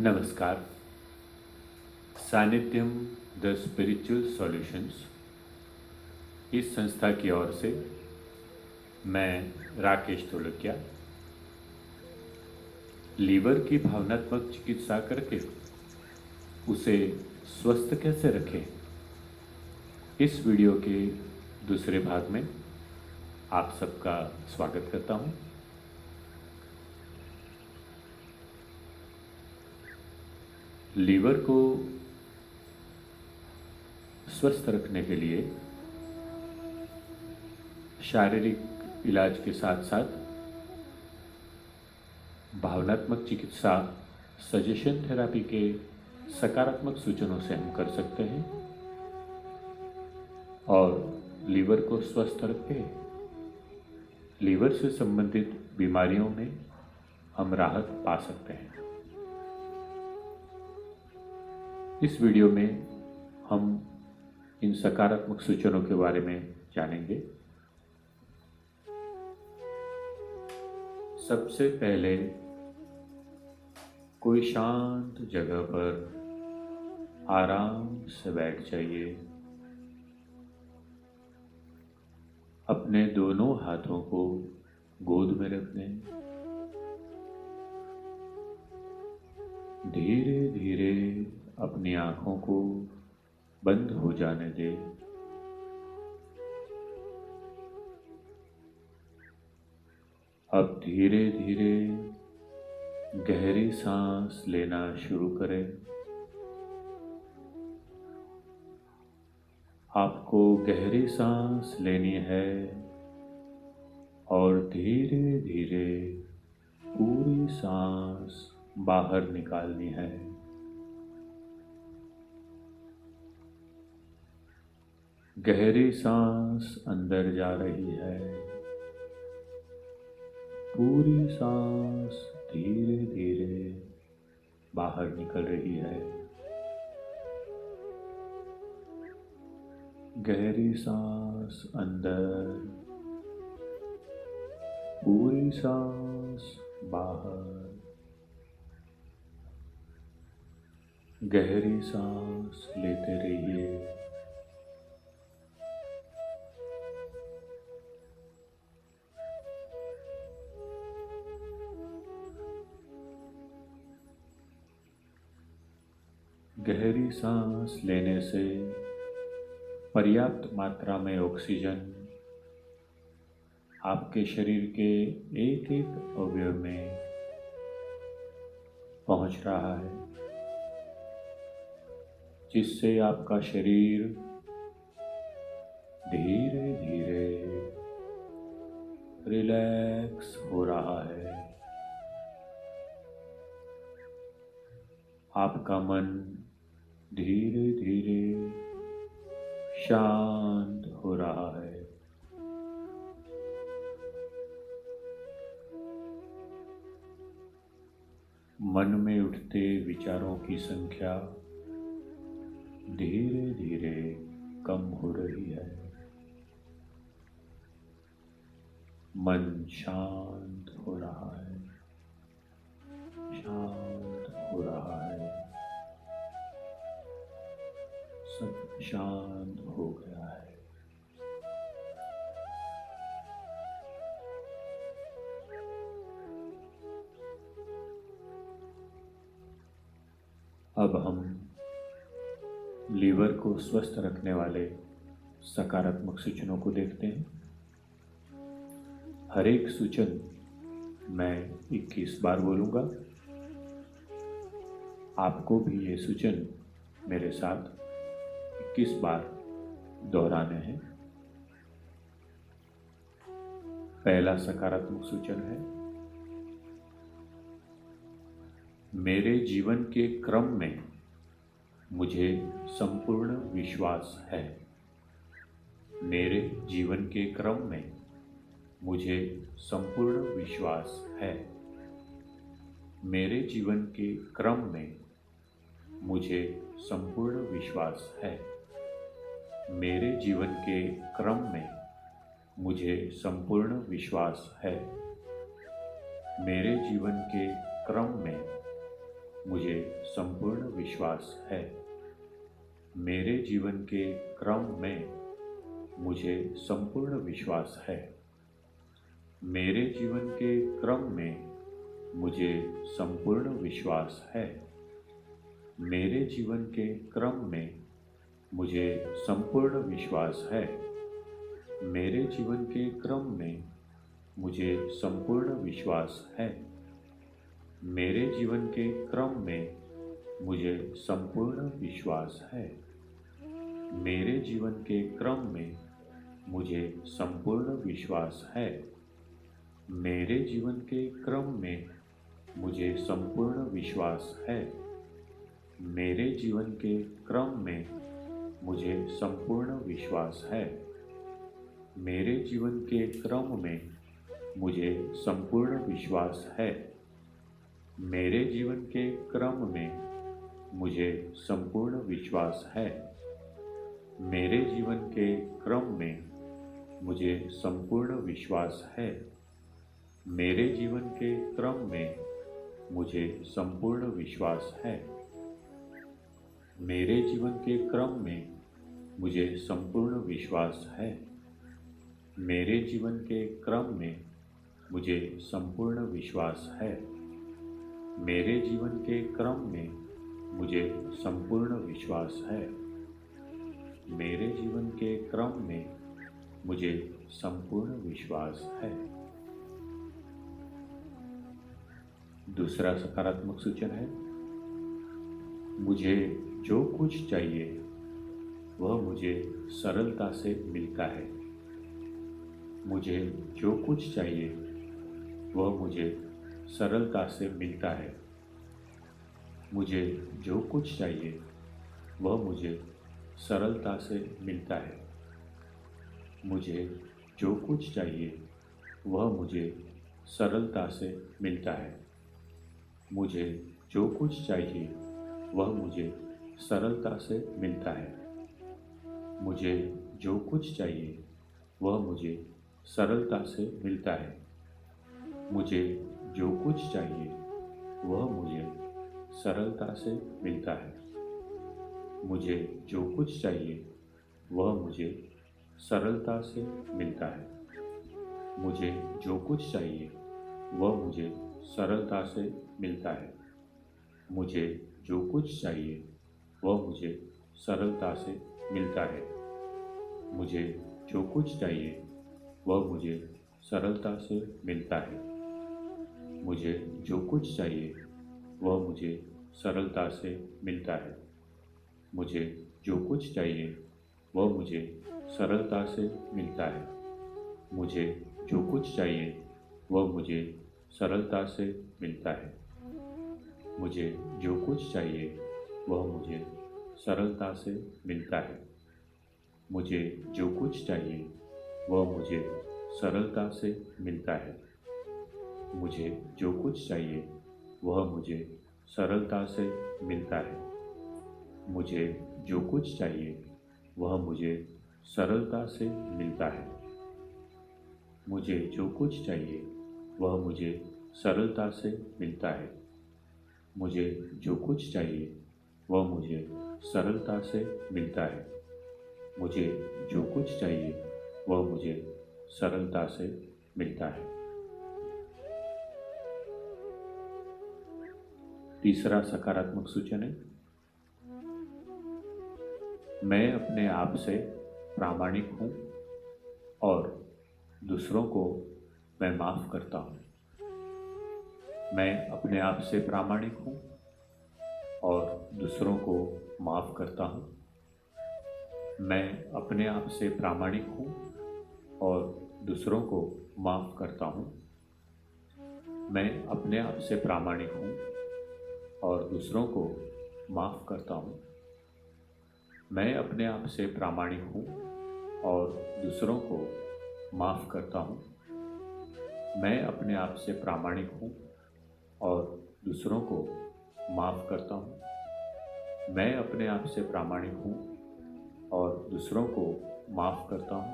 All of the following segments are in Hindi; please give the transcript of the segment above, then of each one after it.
नमस्कार। सानिध्यम द स्पिरिचुअल सॉल्यूशंस इस संस्था की ओर से मैं राकेश तोलकिया लीवर की भावनात्मक चिकित्सा करके उसे स्वस्थ कैसे रखें, इस वीडियो के दूसरे भाग में आप सबका स्वागत करता हूं। लीवर को स्वस्थ रखने के लिए शारीरिक इलाज के साथ साथ भावनात्मक चिकित्सा सजेशन थेरापी के सकारात्मक सूचनों से हम कर सकते हैं और लीवर को स्वस्थ रख के लीवर से संबंधित बीमारियों में हम राहत पा सकते हैं। इस वीडियो में हम इन सकारात्मक सूचनों के बारे में जानेंगे। सबसे पहले कोई शांत जगह पर आराम से बैठ जाइए। अपने दोनों हाथों को गोद में रख दें। धीरे धीरे अपनी आंखों को बंद हो जाने दें। अब धीरे धीरे गहरी सांस लेना शुरू करें। आपको गहरी सांस लेनी है और धीरे धीरे पूरी सांस बाहर निकालनी है। गहरी सांस अंदर जा रही है, पूरी सांस धीरे धीरे बाहर निकल रही है। गहरी सांस अंदर, पूरी सांस बाहर। गहरी सांस लेते रहिए। गहरी सांस लेने से पर्याप्त मात्रा में ऑक्सीजन आपके शरीर के एक एक अवयव में पहुंच रहा है, जिससे आपका शरीर धीरे धीरे रिलैक्स हो रहा है। आपका मन धीरे धीरे शांत हो रहा है। मन में उठते विचारों की संख्या धीरे धीरे कम हो रही है। मन शांत हो रहा है, शांत हो रहा है। सब शांत हो गया है। अब हम लीवर को स्वस्थ रखने वाले सकारात्मक सूचनों को देखते हैं। हर एक सूचन मैं 21 बार बोलूंगा। आपको भी ये सूचन मेरे साथ 21 बार दोहराने हैं। पहला सकारात्मक सूचन है, मेरे जीवन के क्रम में मुझे संपूर्ण विश्वास है। मेरे जीवन के क्रम में मुझे संपूर्ण विश्वास है। मेरे जीवन के क्रम में मुझे संपूर्ण विश्वास है। मेरे जीवन के क्रम में मुझे संपूर्ण विश्वास है। मेरे जीवन के क्रम में मुझे संपूर्ण विश्वास है। मेरे जीवन के क्रम में मुझे संपूर्ण विश्वास है। मेरे जीवन के क्रम में मुझे संपूर्ण विश्वास है। मेरे जीवन के क्रम में मुझे संपूर्ण विश्वास है। मेरे जीवन के क्रम में मुझे संपूर्ण विश्वास है। मेरे जीवन के क्रम में मुझे संपूर्ण विश्वास है। मेरे जीवन के क्रम में मुझे संपूर्ण विश्वास है। मेरे जीवन के क्रम में मुझे संपूर्ण विश्वास है। मेरे जीवन के क्रम में मुझे संपूर्ण विश्वास है। मेरे जीवन के क्रम में मुझे संपूर्ण विश्वास है। मेरे जीवन के क्रम में मुझे संपूर्ण विश्वास है। मेरे जीवन के क्रम में मुझे संपूर्ण विश्वास है। मेरे जीवन के क्रम में मुझे संपूर्ण विश्वास है। मेरे जीवन के क्रम में मुझे संपूर्ण विश्वास है। मेरे जीवन के क्रम में मुझे संपूर्ण विश्वास है। मेरे जीवन के क्रम में मुझे संपूर्ण विश्वास है। मेरे जीवन के क्रम में मुझे संपूर्ण विश्वास है। दूसरा सकारात्मक सूचन है, मुझे जो कुछ चाहिए वह मुझे सरलता से मिलता है। मुझे जो कुछ चाहिए वह मुझे सरलता से मिलता है। मुझे जो कुछ चाहिए वह मुझे सरलता से मिलता है। मुझे जो कुछ चाहिए वह मुझे सरलता से मिलता है। मुझे जो कुछ चाहिए वह मुझे सरलता से मिलता है। मुझे जो कुछ चाहिए वह मुझे सरलता से मिलता है। मुझे जो कुछ चाहिए वह मुझे सरलता से मिलता है। मुझे जो कुछ चाहिए वह मुझे सरलता से मिलता है। मुझे जो कुछ चाहिए वह मुझे सरलता से मिलता है। मुझे जो कुछ चाहिए वह मुझे सरलता से मिलता है। मुझे जो कुछ चाहिए वह मुझे सरलता से मिलता है। मुझे जो कुछ चाहिए वह मुझे सरलता से मिलता है। मुझे जो कुछ चाहिए वह मुझे सरलता से मिलता है। मुझे जो कुछ चाहिए वह मुझे सरलता से मिलता है। मुझे जो कुछ चाहिए वह मुझे सरलता से मिलता है। मुझे जो कुछ चाहिए वह मुझे सरलता से मिलता है। मुझे जो कुछ चाहिए वह मुझे सरलता से मिलता है। मुझे जो कुछ चाहिए वह मुझे सरलता से मिलता है। मुझे जो कुछ चाहिए वह मुझे सरलता से मिलता है। मुझे जो कुछ चाहिए वह मुझे सरलता से मिलता है। मुझे जो कुछ चाहिए वह मुझे सरलता से मिलता है। तीसरा सकारात्मक सूचन है, मैं अपने आप से प्रामाणिक हूँ और दूसरों को मैं माफ़ करता हूँ। मैं अपने आप से प्रामाणिक हूँ और दूसरों को माफ़ करता हूँ। मैं अपने आप से प्रामाणिक हूँ और दूसरों को माफ़ करता हूँ। मैं अपने आप से प्रामाणिक हूँ और दूसरों को माफ़ करता हूँ। मैं अपने आप से प्रामाणिक हूँ और दूसरों को माफ़ करता हूँ। मैं अपने आप से प्रामाणिक हूँ और दूसरों को माफ़ करता हूँ। मैं अपने आप से प्रामाणिक हूँ और दूसरों को माफ़ करता हूँ।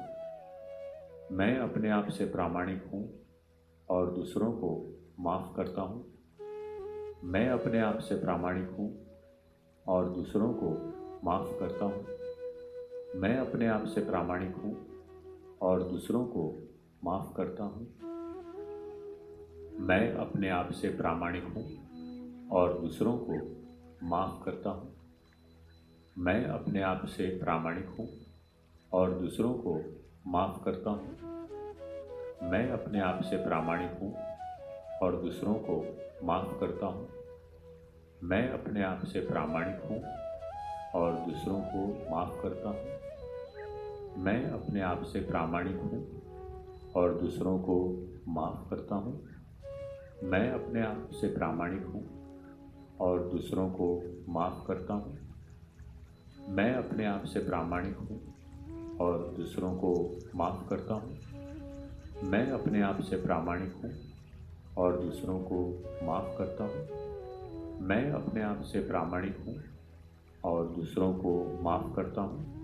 मैं अपने आप से प्रामाणिक हूँ और दूसरों को माफ़ करता हूँ। मैं अपने आप से प्रामाणिक हूँ और दूसरों को माफ़ करता हूँ। मैं अपने आप से प्रामाणिक हूँ और दूसरों को माफ़ करता हूँ। मैं अपने आप से प्रामाणिक हूँ और दूसरों को माफ़ करता हूँ। मैं अपने आप से प्रामाणिक हूँ और दूसरों को माफ़ करता हूँ। मैं अपने आप से प्रामाणिक हूँ और दूसरों को माफ़ करता हूँ। मैं अपने आप से प्रामाणिक हूँ और दूसरों को माफ़ करता हूँ। मैं अपने आप से प्रामाणिक हूँ और दूसरों को माफ़ करता हूँ। मैं अपने आप से प्रामाणिक हूँ और दूसरों को माफ़ करता हूँ। मैं अपने आप से प्रामाणिक हूँ और दूसरों को माफ़ करता हूँ। मैं अपने आप से प्रामाणिक हूँ और दूसरों को माफ़ करता हूँ। मैं अपने आप से प्रामाणिक हूँ और दूसरों को माफ़ करता हूँ।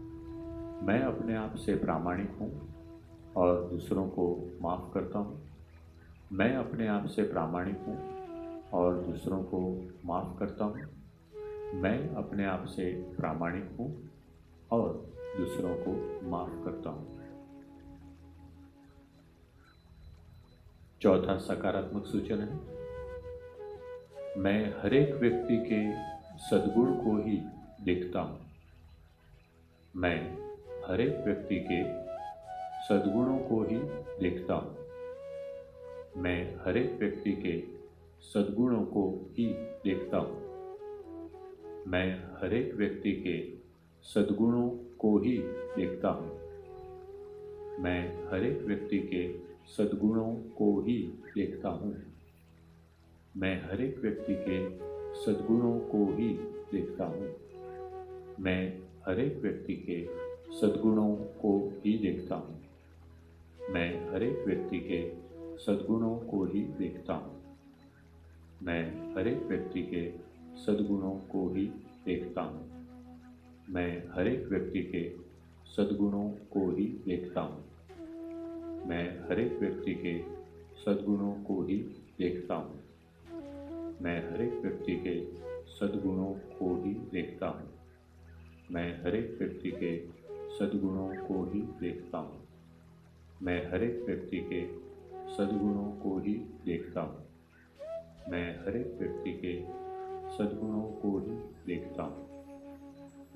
मैं अपने आप से प्रामाणिक हूँ और दूसरों को माफ़ करता हूँ। मैं अपने आप से प्रामाणिक हूँ और दूसरों को माफ़ करता हूँ। मैं अपने आप से प्रामाणिक हूँ और दूसरों को माफ़ करता हूँ। चौथा सकारात्मक सूचन है, मैं हर एक व्यक्ति के सद्गुण को ही देखता हूँ। मैं हर एक व्यक्ति के सद्गुणों को ही देखता हूँ। मैं हर एक व्यक्ति के सद्गुणों को ही देखता हूँ। मैं हर एक व्यक्ति के सद्गुणों को ही देखता हूँ। मैं हर एक व्यक्ति के सद्गुणों को ही देखता हूँ। मैं हर एक व्यक्ति के सद्गुणों को ही देखता हूँ। मैं हर एक व्यक्ति के सद्गुणों को ही देखता हूँ। मैं हर एक व्यक्ति के सद्गुणों को ही देखता हूँ। मैं हर एक व्यक्ति के सद्गुणों को ही देखता हूँ। मैं हर एक व्यक्ति के सद्गुणों को ही देखता हूँ। मैं हर एक व्यक्ति के सद्गुणों को ही देखता हूँ। मैं हर एक व्यक्ति के सद्गुणों को ही देखता हूँ। मैं हर एक व्यक्ति के सद्गुणों को ही देखता हूँ। मैं हर एक व्यक्ति के सद्गुणों को ही देखता हूँ। मैं हर एक व्यक्ति के सद्गुणों को ही देखता हूँ।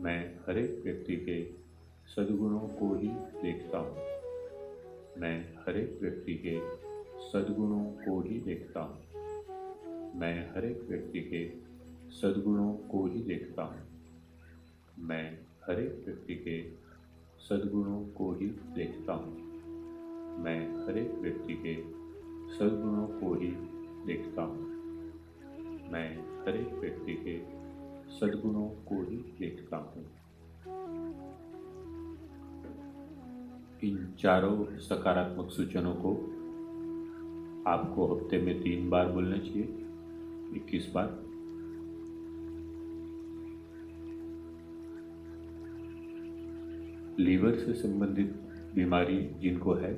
मैं हर एक व्यक्ति के सद्गुणों को ही देखता हूँ। मैं हर एक व्यक्ति के सद्गुणों को ही देखता हूँ। मैं हर एक व्यक्ति के सद्गुणों को ही देखता हूँ। मैं हर एक व्यक्ति के सद्गुणों को ही देखता हूँ। मैं हर एक व्यक्ति के सद्गुणों को ही देखता हूँ। मैं हर एक व्यक्ति के सद्गुणों को ही देखता हूँ। इन चारों सकारात्मक सूचनों को आपको हफ्ते में 3 बार बोलना चाहिए, 21 बार। लीवर से संबंधित बीमारी जिनको है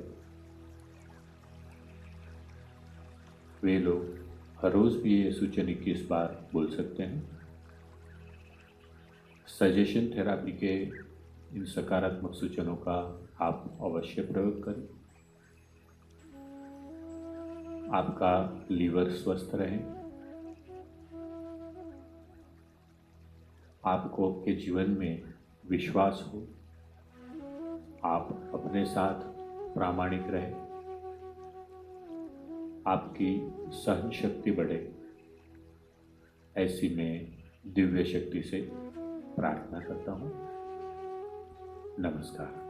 वे लोग हर रोज भी ये सूचन 21 बार बोल सकते हैं। सजेशन थेरापी के इन सकारात्मक सूचनों का आप अवश्य प्रयोग करें। आपका लीवर स्वस्थ रहे, आपको आपके जीवन में विश्वास हो, आप अपने साथ प्रामाणिक रहें, आपकी सहन शक्ति बढ़े, ऐसी मैं दिव्य शक्ति से प्रार्थना करता हूँ। नमस्कार।